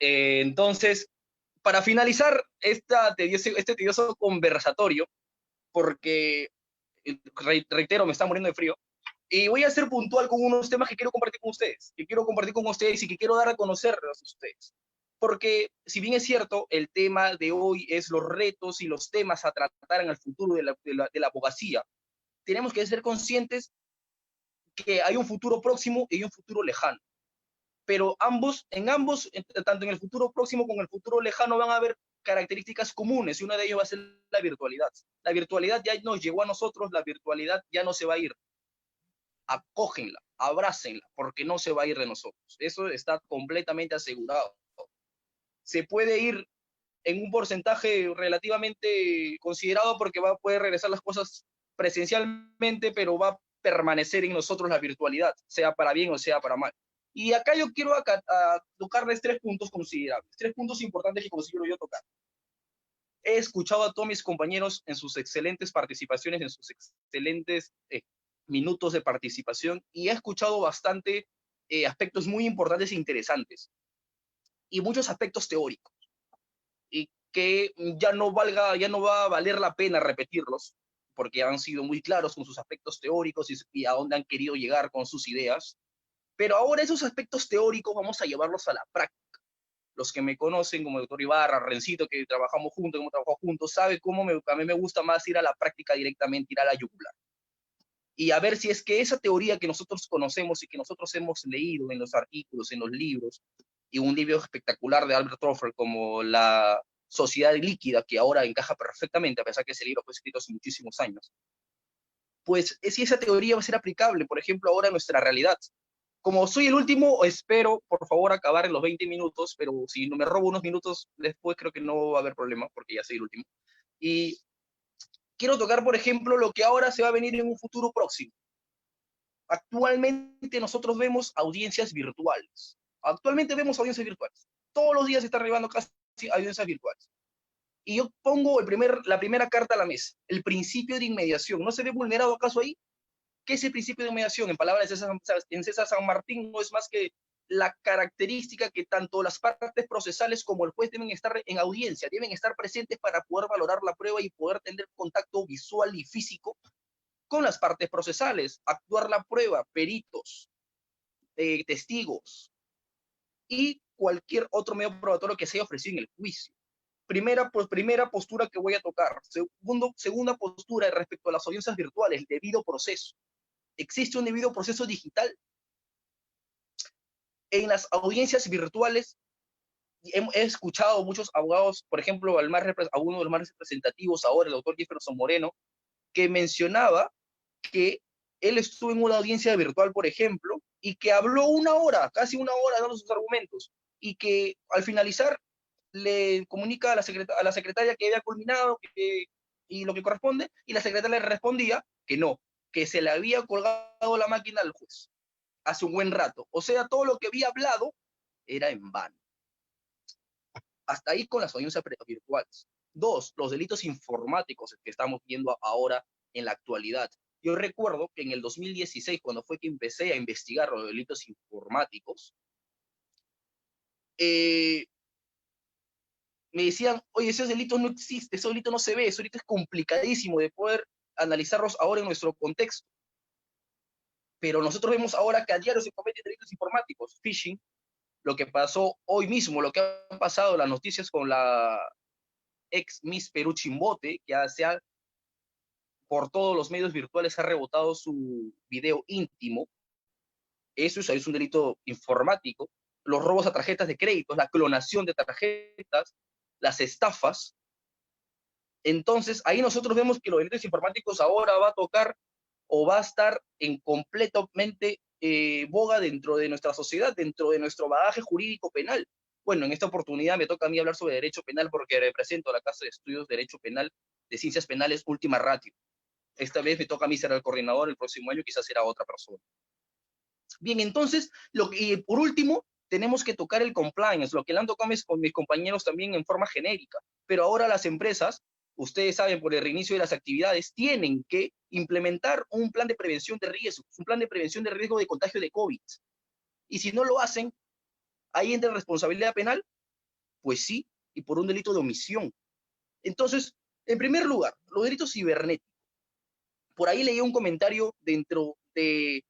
Entonces, para finalizar este tedioso conversatorio, porque, reitero, me está muriendo de frío, y voy a ser puntual con unos temas que quiero compartir con ustedes, y que quiero dar a conocer a ustedes. Porque, si bien es cierto, el tema de hoy es los retos y los temas a tratar en el futuro de la abogacía, tenemos que ser conscientes que hay un futuro próximo y un futuro lejano. Pero tanto en el futuro próximo como en el futuro lejano, van a haber características comunes, y una de ellas va a ser la virtualidad. La virtualidad ya nos llegó a nosotros, la virtualidad ya no se va a ir. Acógenla, abrácenla, porque no se va a ir de nosotros. Eso está completamente asegurado. Se puede ir en un porcentaje relativamente considerado porque va a poder regresar las cosas presencialmente, pero va a permanecer en nosotros la virtualidad, sea para bien o sea para mal. Y acá yo quiero tocarles 3 puntos considerables, 3 puntos importantes que considero yo tocar. He escuchado a todos mis compañeros en sus excelentes participaciones, en sus excelentes minutos de participación, y he escuchado bastante aspectos muy importantes e interesantes, y muchos aspectos teóricos, y que ya no va a valer la pena repetirlos, porque han sido muy claros con sus aspectos teóricos y a dónde han querido llegar con sus ideas. Pero ahora esos aspectos teóricos vamos a llevarlos a la práctica. Los que me conocen como el doctor Ibarra, Rencito, que trabajamos juntos, hemos trabajado juntos, sabe cómo a mí me gusta más ir a la práctica directamente, ir a la yugular. Y a ver si es que esa teoría que nosotros conocemos y que nosotros hemos leído en los artículos, en los libros, y un libro espectacular de Albert Toffler como La Sociedad Líquida, que ahora encaja perfectamente, a pesar que ese libro fue escrito hace muchísimos años, pues si esa teoría va a ser aplicable, por ejemplo, ahora en nuestra realidad. Como soy el último, espero, por favor, acabar en los 20 minutos, pero si no me robo unos minutos después, creo que no va a haber problema, porque ya soy el último. Y quiero tocar, por ejemplo, lo que ahora se va a venir en un futuro próximo. Actualmente nosotros vemos audiencias virtuales. Todos los días se está arribando casi audiencias virtuales. Y yo pongo la primera carta a la mesa, el principio de inmediación. ¿No se ve vulnerado acaso ahí? ¿Qué es el principio de inmediación? En palabras de César San Martín, no es más que la característica que tanto las partes procesales como el juez deben estar en audiencia, deben estar presentes para poder valorar la prueba y poder tener contacto visual y físico con las partes procesales, actuar la prueba, peritos, testigos y cualquier otro medio probatorio que se haya ofrecido en el juicio. Primera postura que voy a tocar. Segunda postura respecto a las audiencias virtuales, el debido proceso. ¿Existe un debido proceso digital? En las audiencias virtuales he escuchado a muchos abogados, por ejemplo, a uno de los más representativos ahora, el doctor Jefferson Moreno, que mencionaba que él estuvo en una audiencia virtual, por ejemplo, y que habló casi una hora, dando sus argumentos, y que al finalizar le comunica a la secretaria que había culminado y lo que corresponde, y la secretaria le respondía que no, que se le había colgado la máquina al juez hace un buen rato. O sea, todo lo que había hablado era en vano. Hasta ahí con las audiencias virtuales. 2, los delitos informáticos que estamos viendo ahora en la actualidad. Yo recuerdo que en el 2016, cuando fue que empecé a investigar los delitos informáticos, me decían, oye, esos delitos no existen, ese delito no se ve, ese delito es complicadísimo de poder analizarlos ahora en nuestro contexto. Pero nosotros vemos ahora que a diario se cometen delitos informáticos, phishing, lo que pasó hoy mismo, lo que ha pasado, las noticias con la ex Miss Perú Chimbote, que por todos los medios virtuales ha rebotado su video íntimo. Eso es un delito informático. Los robos a tarjetas de crédito, la clonación de tarjetas, las estafas. Entonces, ahí nosotros vemos que los delitos informáticos ahora va a tocar o va a estar en completamente boga dentro de nuestra sociedad, dentro de nuestro bagaje jurídico penal. Bueno, en esta oportunidad me toca a mí hablar sobre derecho penal porque represento a la Casa de Estudios de Derecho Penal de Ciencias Penales Última Ratio. Esta vez me toca a mí ser el coordinador, el próximo año quizás será otra persona. Bien, entonces, por último, tenemos que tocar el compliance, lo que le han tocado con mis compañeros también en forma genérica. Pero ahora las empresas, ustedes saben, por el reinicio de las actividades, tienen que implementar un plan de prevención de riesgos, un plan de prevención de riesgo de contagio de COVID. Y si no lo hacen, ahí entra responsabilidad penal Pues sí, y por un delito de omisión. Entonces, en primer lugar, los delitos cibernéticos. Por ahí leí un comentario dentro de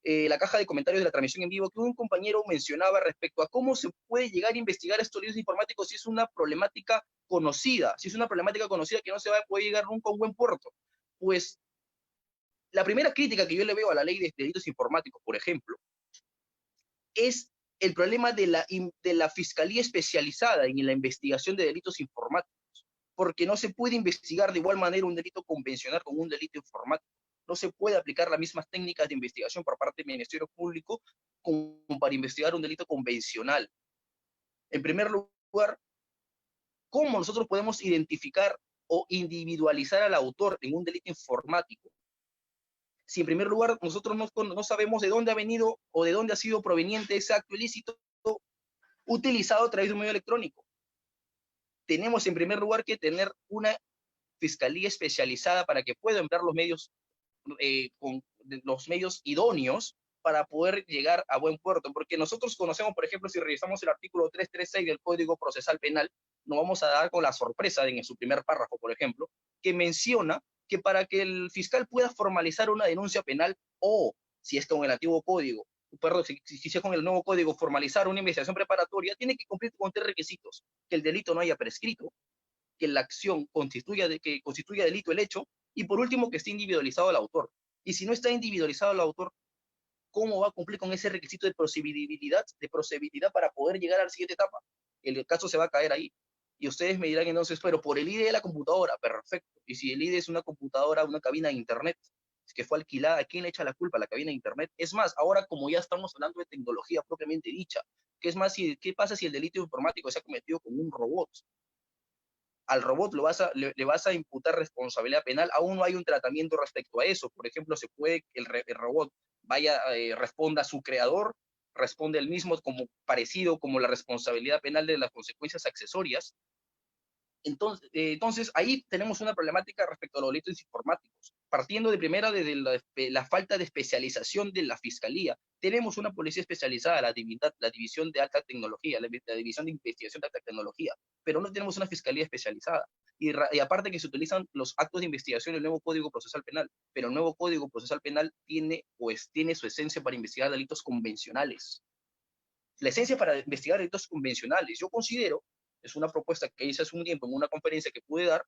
la caja de comentarios de la transmisión en vivo que un compañero mencionaba respecto a cómo se puede llegar a investigar estos delitos informáticos si es una problemática conocida, que no se va a poder llegar nunca a un buen puerto. Pues la primera crítica que yo le veo a la ley de delitos informáticos, por ejemplo, es el problema de la fiscalía especializada en la investigación de delitos informáticos, porque no se puede investigar de igual manera un delito convencional con un delito informático. No se puede aplicar las mismas técnicas de investigación por parte del Ministerio Público como para investigar un delito convencional. En primer lugar, ¿cómo nosotros podemos identificar o individualizar al autor en un delito informático? Si en primer lugar nosotros no sabemos de dónde ha venido o de dónde ha sido proveniente ese acto ilícito utilizado a través de un medio electrónico. Tenemos en primer lugar que tener una fiscalía especializada para que pueda emplear con los medios idóneos para poder llegar a buen puerto, porque nosotros conocemos, por ejemplo, si revisamos el artículo 336 del Código Procesal Penal, nos vamos a dar con la sorpresa en su primer párrafo, por ejemplo, que menciona que para que el fiscal pueda formalizar una denuncia penal o, si es con el antiguo código, perdón, si es con el nuevo código, formalizar una investigación preparatoria, tiene que cumplir con 3 requisitos: que el delito no haya prescrito, que la acción que constituya delito el hecho, y por último, que esté individualizado el autor. Y si no está individualizado el autor, ¿cómo va a cumplir con ese requisito de procedibilidad para poder llegar a la siguiente etapa? El caso se va a caer ahí. Y ustedes me dirán entonces, pero por el ID de la computadora, perfecto. Y si el ID es una computadora, una cabina de internet, es que fue alquilada, ¿a quién le echa la culpa? A la cabina de internet. Es más, ahora como ya estamos hablando de tecnología propiamente dicha, ¿qué pasa si el delito informático se ha cometido con un robot? Al robot le vas a imputar responsabilidad penal, aún no hay un tratamiento respecto a eso. Por ejemplo, se puede que el robot responda a su creador, responde el mismo como parecido como la responsabilidad penal de las consecuencias accesorias. Entonces, ahí tenemos una problemática respecto a los delitos informáticos. Partiendo de primera desde la falta de especialización de la fiscalía, tenemos una policía especializada, la división de alta tecnología, la división de investigación de alta tecnología, pero no tenemos una fiscalía especializada. Y aparte que se utilizan los actos de investigación del nuevo Código Procesal Penal, pero el nuevo Código Procesal Penal tiene su esencia para investigar delitos convencionales. La esencia para investigar delitos convencionales, yo considero, es una propuesta que hice hace un tiempo en una conferencia que pude dar,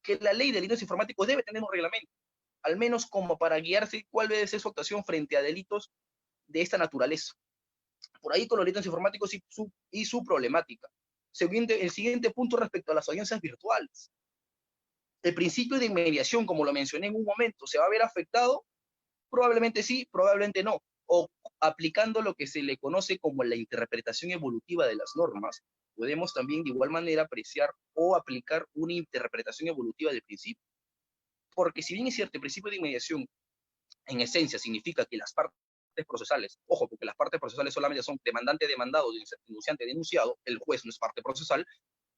que la ley de delitos informáticos debe tener un reglamento, al menos como para guiarse cuál debe ser su actuación frente a delitos de esta naturaleza. Por ahí con los delitos informáticos y su problemática. El siguiente punto respecto a las audiencias virtuales. El principio de inmediación, como lo mencioné en un momento, ¿se va a ver afectado? Probablemente sí, probablemente no. O aplicando lo que se le conoce como la interpretación evolutiva de las normas, podemos también de igual manera apreciar o aplicar una interpretación evolutiva del principio. Porque si bien es cierto, el principio de inmediación en esencia significa que las partes procesales, ojo, porque las partes procesales solamente son demandante, demandado, denunciante, denunciado, el juez no es parte procesal,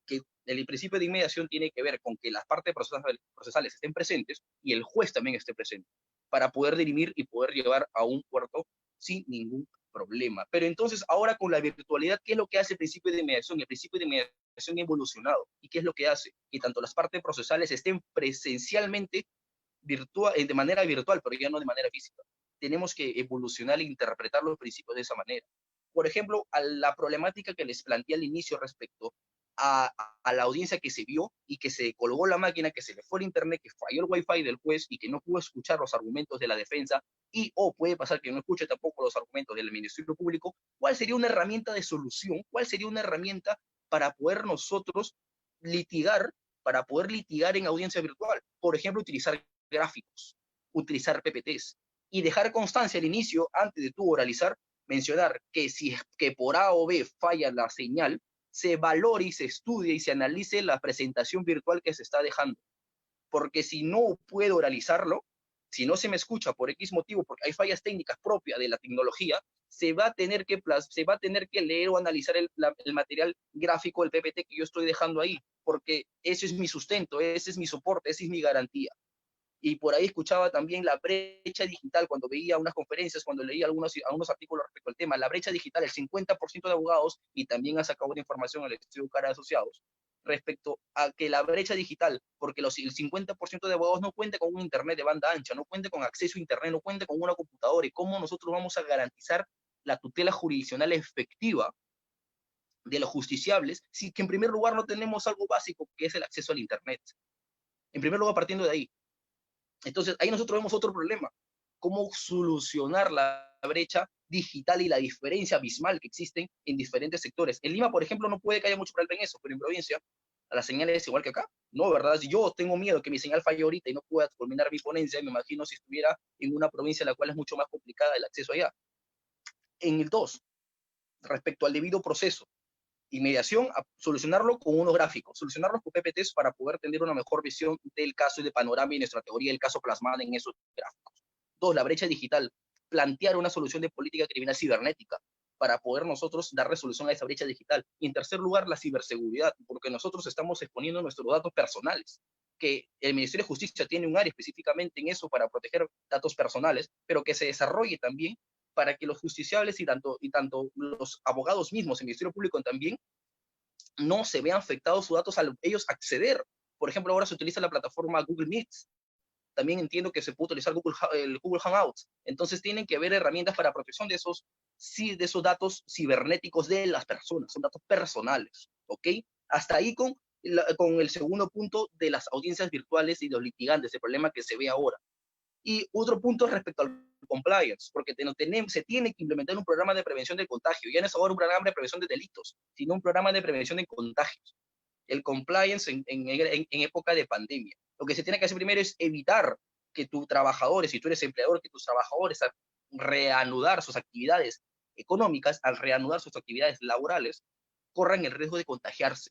que el principio de inmediación tiene que ver con que las partes procesales estén presentes y el juez también esté presente para poder dirimir y poder llevar a un puerto sin ningún problema. Pero entonces ahora con la virtualidad, ¿qué es lo que hace el principio de inmediación? El principio de inmediación ha evolucionado. ¿Y qué es lo que hace? Que tanto las partes procesales estén presencialmente de manera virtual, pero ya no de manera física. Tenemos que evolucionar e interpretar los principios de esa manera. Por ejemplo, a la problemática que les planteé al inicio respecto a la audiencia que se vio y que se colgó la máquina, que se le fue el internet, que falló el wifi del juez y que no pudo escuchar los argumentos de la defensa o puede pasar que no escuche tampoco los argumentos del Ministerio Público, ¿cuál sería una herramienta de solución? ¿Cuál sería una herramienta para poder nosotros litigar, en audiencia virtual? Por ejemplo, utilizar gráficos, utilizar PPTs y dejar constancia al inicio, antes de tú oralizar, mencionar que si que por A o B falla la señal, se valore y se estudie y se analice la presentación virtual que se está dejando. Porque si no puedo oralizarlo, si no se me escucha por X motivo, porque hay fallas técnicas propias de la tecnología, se va a tener que leer o analizar el material gráfico, el PPT que yo estoy dejando ahí, porque ese es mi sustento, ese es mi soporte, esa es mi garantía. Y por ahí escuchaba también la brecha digital cuando veía unas conferencias, cuando leía algunos artículos respecto al tema. La brecha digital, el 50% de abogados, y también ha sacado una información al estudio Cara de Asociados, respecto a que la brecha digital, porque el 50% de abogados no cuenta con un internet de banda ancha, no cuenta con acceso a internet, no cuenta con una computadora. ¿Y cómo nosotros vamos a garantizar la tutela jurisdiccional efectiva de los justiciables si que en primer lugar no tenemos algo básico que es el acceso al internet? En primer lugar, partiendo de ahí. Entonces, ahí nosotros vemos otro problema. ¿Cómo solucionar la brecha digital y la diferencia abismal que existen en diferentes sectores? En Lima, por ejemplo, no puede que haya mucho problema en eso, pero en provincia, a la señal es igual que acá. No, ¿verdad? Si yo tengo miedo que mi señal falle ahorita y no pueda culminar mi ponencia, me imagino si estuviera en una provincia en la cual es mucho más complicada el acceso allá. En el 2, respecto al debido proceso y mediación, a solucionarlo con unos gráficos, solucionarlos con PPTs para poder tener una mejor visión del caso y de panorama y nuestra teoría del caso plasmada en esos gráficos. 2, la brecha digital, plantear una solución de política criminal cibernética para poder nosotros dar resolución a esa brecha digital. Y en tercer lugar, la ciberseguridad, porque nosotros estamos exponiendo nuestros datos personales, que el Ministerio de Justicia tiene un área específicamente en eso para proteger datos personales, pero que se desarrolle también para que los justiciables y tanto los abogados mismos, el Ministerio Público también, no se vean afectados sus datos al ellos acceder. Por ejemplo, ahora se utiliza la plataforma Google Meet. También entiendo que se puede utilizar el Google Hangouts. Entonces tienen que haber herramientas para protección de esos datos cibernéticos de las personas, son datos personales, ¿ok? Hasta ahí con el segundo punto de las audiencias virtuales y los litigantes, el problema que se ve ahora. Y otro punto respecto al compliance, porque se tiene que implementar un programa de prevención del contagio. Ya no es ahora un programa de prevención de delitos, sino un programa de prevención de contagios. El compliance en época de pandemia. Lo que se tiene que hacer primero es evitar que tus trabajadores, si tú eres empleador, que tus trabajadores al reanudar sus actividades económicas, al reanudar sus actividades laborales, corran el riesgo de contagiarse.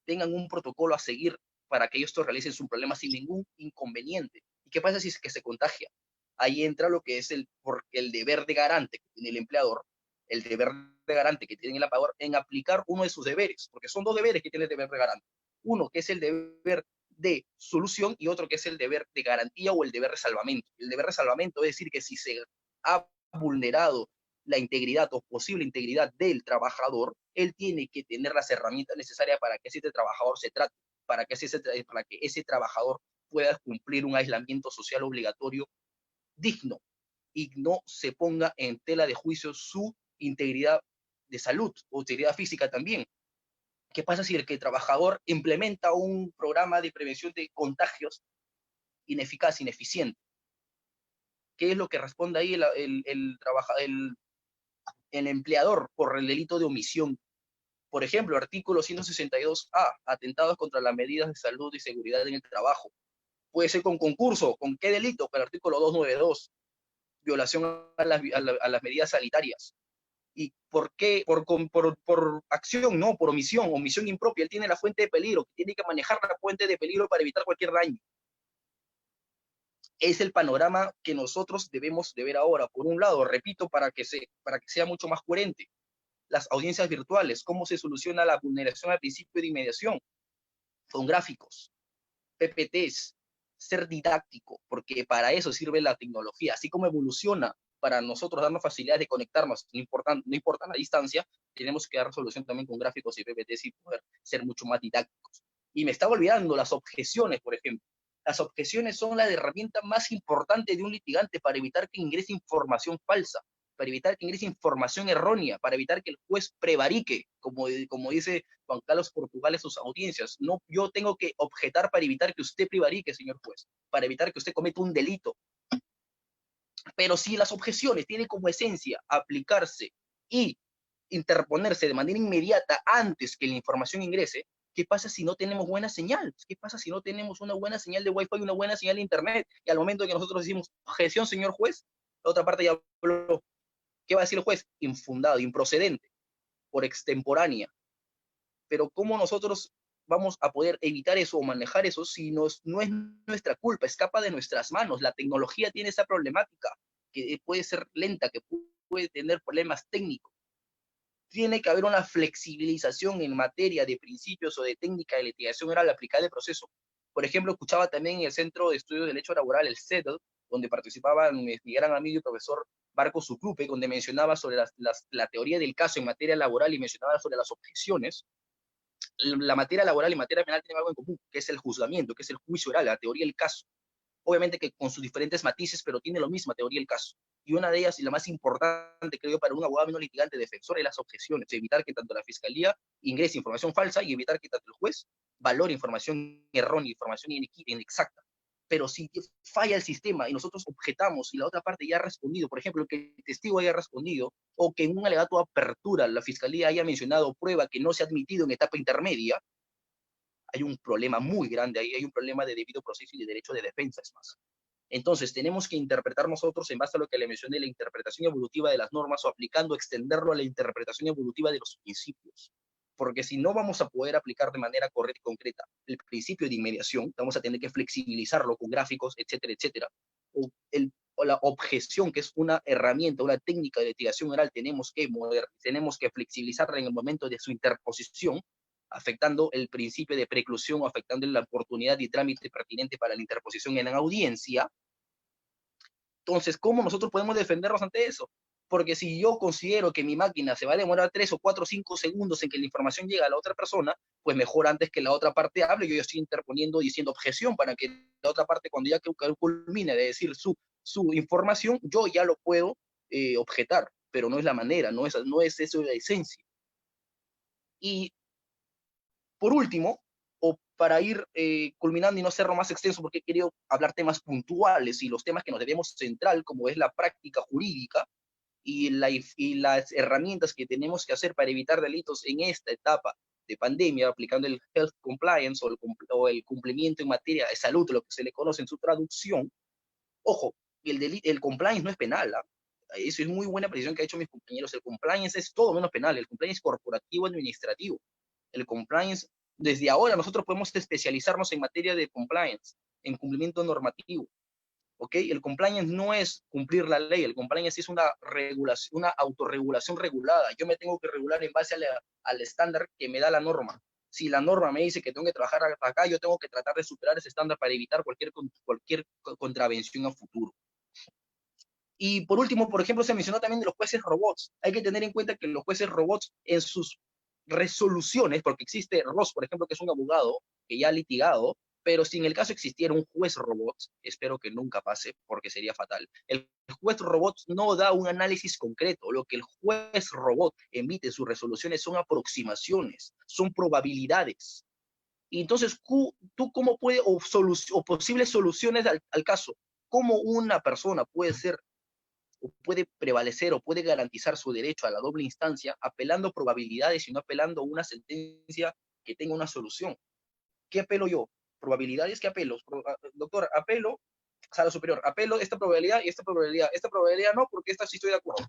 Tengan un protocolo a seguir para que ellos realicen su problema sin ningún inconveniente. ¿Y qué pasa si es que se contagia? Ahí entra lo que es el deber de garante que tiene el empleador, el deber de garante que tiene el empleador en aplicar uno de sus deberes, porque son dos deberes que tiene el deber de garante. Uno que es el deber de solución y otro que es el deber de garantía o el deber de salvamento. El deber de salvamento es decir que si se ha vulnerado la integridad o posible integridad del trabajador, él tiene que tener las herramientas necesarias para que ese trabajador se trate, para que ese trabajador pueda cumplir un aislamiento social obligatorio digno y no se ponga en tela de juicio su integridad de salud o integridad física también. ¿Qué pasa si el trabajador implementa un programa de prevención de contagios ineficaz, ineficiente? ¿Qué es lo que responde ahí el empleador por el delito de omisión? Por ejemplo, artículo 162A, atentados contra las medidas de salud y seguridad en el trabajo. Puede ser con concurso, ¿con qué delito? Con el artículo 292, violación a las medidas sanitarias. ¿Y por qué? Por acción, no, por omisión impropia. Él tiene la fuente de peligro, tiene que manejar la fuente de peligro para evitar cualquier daño. Es el panorama que nosotros debemos de ver ahora. Por un lado, repito, para que sea mucho más coherente, las audiencias virtuales, cómo se soluciona la vulneración al principio de inmediación, con gráficos, PPTs, ser didáctico, porque para eso sirve la tecnología, así como evoluciona para nosotros darnos facilidades de conectarnos, no importa la distancia, tenemos que dar solución también con gráficos y PPTs y poder ser mucho más didácticos. Y me estaba olvidando las objeciones, por ejemplo. Las objeciones son la herramienta más importante de un litigante para evitar que ingrese información falsa, para evitar que ingrese información errónea, para evitar que el juez prevarique, como dice Juan Carlos Portugal en sus audiencias. No, yo tengo que objetar para evitar que usted prevarique, señor juez, para evitar que usted cometa un delito. Pero si las objeciones tienen como esencia aplicarse y interponerse de manera inmediata antes que la información ingrese, ¿qué pasa si no tenemos buena señal? ¿Qué pasa si no tenemos una buena señal de Wi-Fi y una buena señal de Internet? Y al momento de que nosotros decimos objeción, señor juez, la otra parte ya habló. ¿Qué va a decir el juez? Infundado, improcedente, por extemporánea. Pero ¿cómo nosotros vamos a poder evitar eso o manejar eso si no es nuestra culpa, escapa de nuestras manos? La tecnología tiene esa problemática, que puede ser lenta, que puede tener problemas técnicos. Tiene que haber una flexibilización en materia de principios o de técnica de litigación oral aplicada al proceso Por ejemplo, escuchaba también en el Centro de Estudios de Derecho Laboral, el CEDL, donde participaban mi gran amigo y profesor Marco Sucrupe, donde mencionaba sobre la teoría del caso en materia laboral y mencionaba sobre las objeciones. La materia laboral y materia penal tienen algo en común, que es el juzgamiento, que es el juicio oral, la teoría del caso. Obviamente que con sus diferentes matices, pero tiene lo mismo, teoría del caso. Y una de ellas, y la más importante, creo, para un abogado no litigante defensor, es las objeciones, evitar que tanto la fiscalía ingrese información falsa y evitar que tanto el juez valore información errónea, información inexacta. Pero si falla el sistema y nosotros objetamos y la otra parte ya ha respondido, por ejemplo, que el testigo haya respondido, o que en un alegato de apertura la fiscalía haya mencionado prueba que no se ha admitido en etapa intermedia, hay un problema muy grande ahí, hay un problema de debido proceso y de derecho de defensa, es más. Entonces, tenemos que interpretar nosotros en base a lo que le mencioné, la interpretación evolutiva de las normas o aplicando, extenderlo a la interpretación evolutiva de los principios. Porque si no vamos a poder aplicar de manera correcta y concreta el principio de inmediación, vamos a tener que flexibilizarlo con gráficos, etcétera, etcétera. O la objeción, que es una herramienta, una técnica de litigación oral, tenemos que flexibilizarla en el momento de su interposición, afectando el principio de preclusión o afectando la oportunidad y trámite pertinente para la interposición en la audiencia. Entonces, ¿cómo nosotros podemos defendernos ante eso? Porque si yo considero que mi máquina se va a demorar 3 o 4 o 5 segundos en que la información llegue a la otra persona, pues mejor antes que la otra parte hable, yo ya estoy interponiendo, diciendo objeción, para que la otra parte, cuando ya culmine de decir su información, yo ya lo puedo objetar, pero no es la manera, no es eso la esencia. Y por último, o para ir culminando y no hacerlo más extenso, porque he querido hablar temas puntuales y los temas que nos debemos centrar, como es la práctica jurídica y las herramientas que tenemos que hacer para evitar delitos en esta etapa de pandemia, aplicando el health compliance o el cumplimiento en materia de salud, lo que se le conoce en su traducción. Ojo, el compliance no es penal, ¿eh? Eso es muy buena precisión que han hecho mis compañeros. El compliance es todo menos penal, el compliance es corporativo administrativo. El compliance, desde ahora nosotros podemos especializarnos en materia de compliance, en cumplimiento normativo. ¿Ok? El compliance no es cumplir la ley, el compliance es una regulación, una autorregulación regulada. Yo me tengo que regular en base al estándar que me da la norma. Si la norma me dice que tengo que trabajar acá, yo tengo que tratar de superar ese estándar para evitar cualquier contravención a futuro. Y por último, por ejemplo, se mencionó también de los jueces robots. Hay que tener en cuenta que los jueces robots en sus resoluciones, porque existe Ross, por ejemplo, que es un abogado que ya ha litigado, pero si en el caso existiera un juez robot, espero que nunca pase porque sería fatal, el juez robot no da un análisis concreto. Lo que el juez robot emite en sus resoluciones son aproximaciones, son probabilidades. Y entonces, ¿tú cómo puedes, o posibles soluciones al caso? ¿Cómo una persona puede ser o puede prevalecer o puede garantizar su derecho a la doble instancia apelando probabilidades y no apelando a una sentencia que tenga una solución? ¿Qué apelo yo? ¿Probabilidades? ¿Qué apelo? Doctor, apelo, sala superior, apelo esta probabilidad y esta probabilidad no, porque esta sí estoy de acuerdo.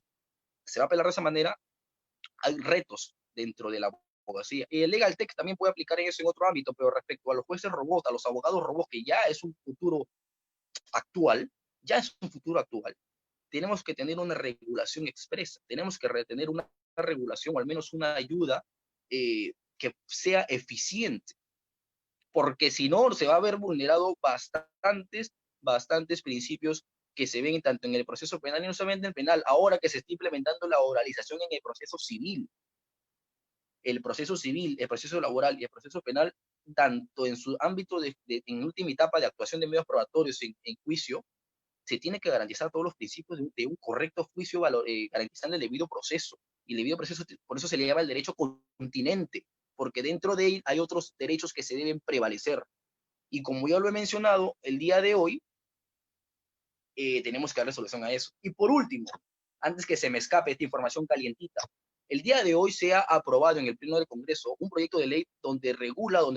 Se va a apelar de esa manera. Hay retos dentro de la abogacía. Y el legal tech también puede aplicar eso en otro ámbito, pero respecto a los jueces robots, a los abogados robots, que ya es un futuro actual, ya es un futuro actual, tenemos que tener una regulación expresa, tenemos que tener una regulación o al menos una ayuda que sea eficiente, porque si no se va a ver vulnerado bastantes principios que se ven tanto en el proceso penal y no solamente en el penal, ahora que se está implementando la oralización en el proceso civil. El proceso civil, el proceso laboral y el proceso penal, tanto en su ámbito en última etapa de actuación de medios probatorios en juicio, se tiene que garantizar todos los principios de un correcto juicio, garantizando el debido proceso. Y el debido proceso, por eso se le llama el derecho continente, porque dentro de él hay otros derechos que se deben prevalecer. Y como ya lo he mencionado, el día de hoy tenemos que darle solución a eso. Y por último, antes que se me escape esta información calientita, el día de hoy se ha aprobado en el Pleno del Congreso un proyecto de ley donde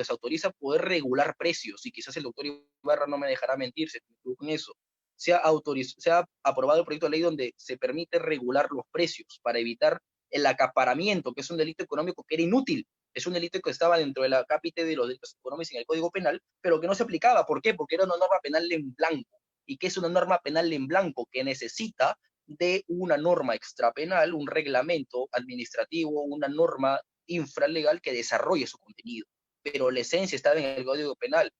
se autoriza poder regular precios, y quizás el doctor Ibarra no me dejará mentir, se equivoco en eso. Se ha aprobado el proyecto de ley donde se permite regular los precios para evitar el acaparamiento, que es un delito económico que era inútil. Es un delito que estaba dentro de la cápite de los delitos económicos en el Código Penal, pero que no se aplicaba. ¿Por qué? Porque era una norma penal en blanco. ¿Y qué es una norma penal en blanco? Que necesita de una norma extrapenal, un reglamento administrativo, una norma infralegal que desarrolle su contenido. Pero la esencia está en el Código Penal.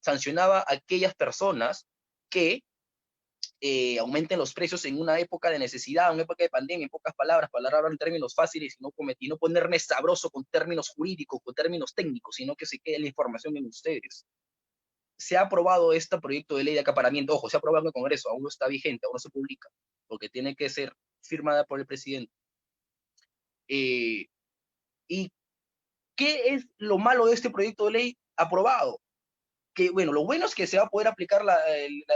sancionaba a aquellas personas que aumenten los precios en una época de necesidad, una época de pandemia, en pocas palabras, para hablar en términos fáciles y no ponerme sabroso con términos jurídicos, con términos técnicos, sino que se quede la información en ustedes. Se ha aprobado este proyecto de ley de acaparamiento, ojo, se ha aprobado en el Congreso, aún no está vigente, aún no se publica, porque tiene que ser firmada por el presidente. ¿Y qué es lo malo de este proyecto de ley aprobado? Que, bueno, lo bueno es que se va a poder aplicar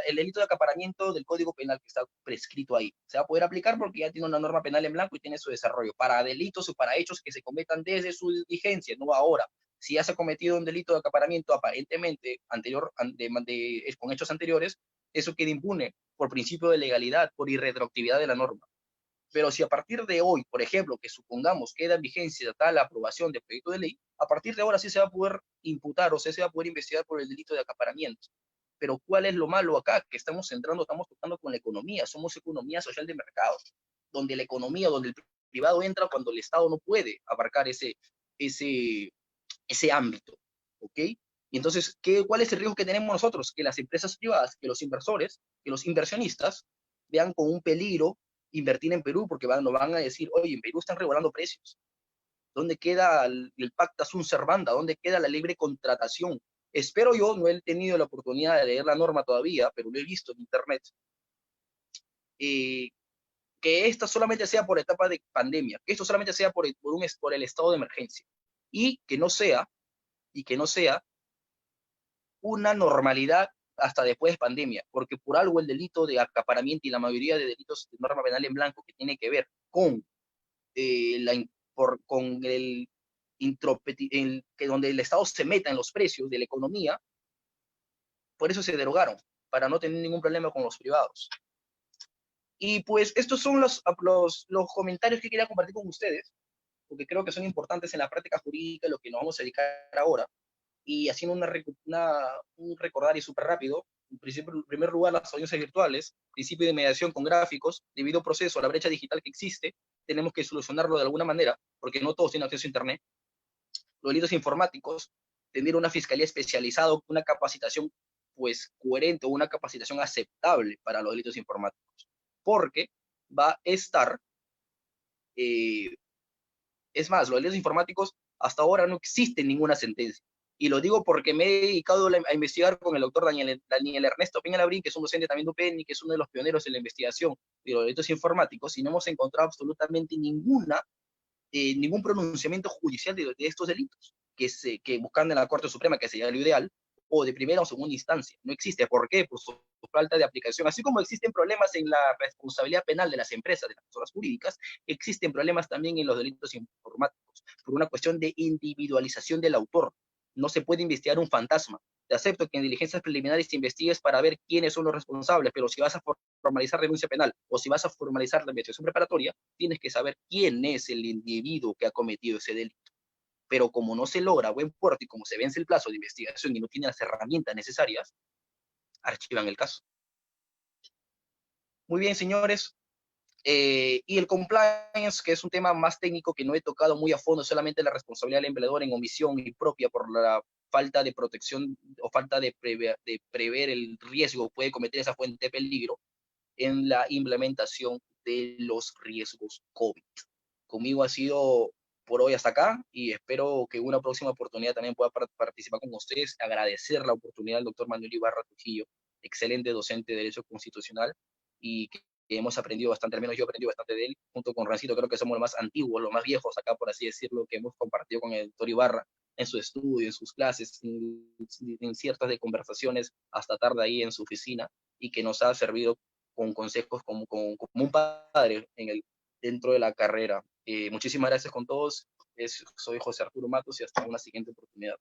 el delito de acaparamiento del Código Penal que está prescrito ahí. Se va a poder aplicar porque ya tiene una norma penal en blanco y tiene su desarrollo para delitos o para hechos que se cometan desde su vigencia, no ahora. Si ya se ha cometido un delito de acaparamiento aparentemente con hechos anteriores, eso queda impune por principio de legalidad, por irretroactividad de la norma. Pero si a partir de hoy, por ejemplo, que supongamos queda en vigencia tal la aprobación del proyecto de ley, a partir de ahora sí se va a poder imputar, o sea, se va a poder investigar por el delito de acaparamiento. Pero ¿cuál es lo malo acá? Que estamos tocando con la economía, somos economía social de mercado, donde la economía, donde el privado entra cuando el Estado no puede abarcar ese, ese ámbito, ¿ok? Y entonces, ¿cuál es el riesgo que tenemos nosotros? Que las empresas privadas, que los inversores, que los inversionistas vean con un peligro invertir en Perú porque nos van a decir, oye, en Perú están regulando precios. ¿Dónde queda el pacta sunt servanda? ¿Dónde queda la libre contratación? Espero yo, no he tenido la oportunidad de leer la norma todavía, pero lo he visto en internet, que esta solamente sea por etapa de pandemia, que esto solamente sea por el estado de emergencia y que no sea, y que no sea una normalidad hasta después de pandemia, porque por algo el delito de acaparamiento y la mayoría de delitos de norma penal en blanco que tiene que ver con con que donde el Estado se meta en los precios de la economía, por eso se derogaron, para no tener ningún problema con los privados. Y pues estos son los comentarios que quería compartir con ustedes, porque creo que son importantes en la práctica jurídica, lo que nos vamos a dedicar ahora. Y haciendo un recordario súper rápido, en primer lugar, las audiencias virtuales, principio de mediación con gráficos, debido proceso a la brecha digital que existe, tenemos que solucionarlo de alguna manera, porque no todos tienen acceso a Internet. Los delitos informáticos, tener una fiscalía especializada, una capacitación pues coherente o una capacitación aceptable para los delitos informáticos, porque va a estar, es más, los delitos informáticos hasta ahora no existe ninguna sentencia. Y lo digo porque me he dedicado a investigar con el doctor Daniel Ernesto Peñalabrín, que es un docente también de UPN, que es uno de los pioneros en la investigación de los delitos informáticos, y no hemos encontrado absolutamente ningún pronunciamiento judicial de estos delitos que buscando en la Corte Suprema, que sería lo ideal, o de primera o segunda instancia. No existe. ¿Por qué? Por su falta de aplicación. Así como existen problemas en la responsabilidad penal de las empresas, de las personas jurídicas, existen problemas también en los delitos informáticos, por una cuestión de individualización del autor. No se puede investigar un fantasma. Te acepto que en diligencias preliminares te investigues para ver quiénes son los responsables, pero si vas a formalizar denuncia penal o si vas a formalizar la investigación preparatoria, tienes que saber quién es el individuo que ha cometido ese delito. Pero como no se logra a buen puerto y como se vence el plazo de investigación y no tiene las herramientas necesarias, archivan el caso. Muy bien, señores. Y el compliance, que es un tema más técnico que no he tocado muy a fondo, solamente la responsabilidad del empleador en omisión impropia por la falta de protección o falta de prever el riesgo que puede cometer esa fuente de peligro en la implementación de los riesgos COVID. Conmigo ha sido por hoy hasta acá y espero que en una próxima oportunidad también pueda participar con ustedes. Agradecer la oportunidad al doctor Manuel Ibarra Trujillo, excelente docente de Derecho Constitucional y que hemos aprendido bastante, al menos yo he aprendido bastante de él, junto con Rancito, creo que somos los más antiguos, los más viejos acá, por así decirlo, que hemos compartido con el doctor Ibarra en su estudio, en sus clases, en ciertas de conversaciones, hasta tarde ahí en su oficina, y que nos ha servido con consejos como un padre dentro de la carrera. Muchísimas gracias con todos. Soy José Arturo Matos y hasta una siguiente oportunidad.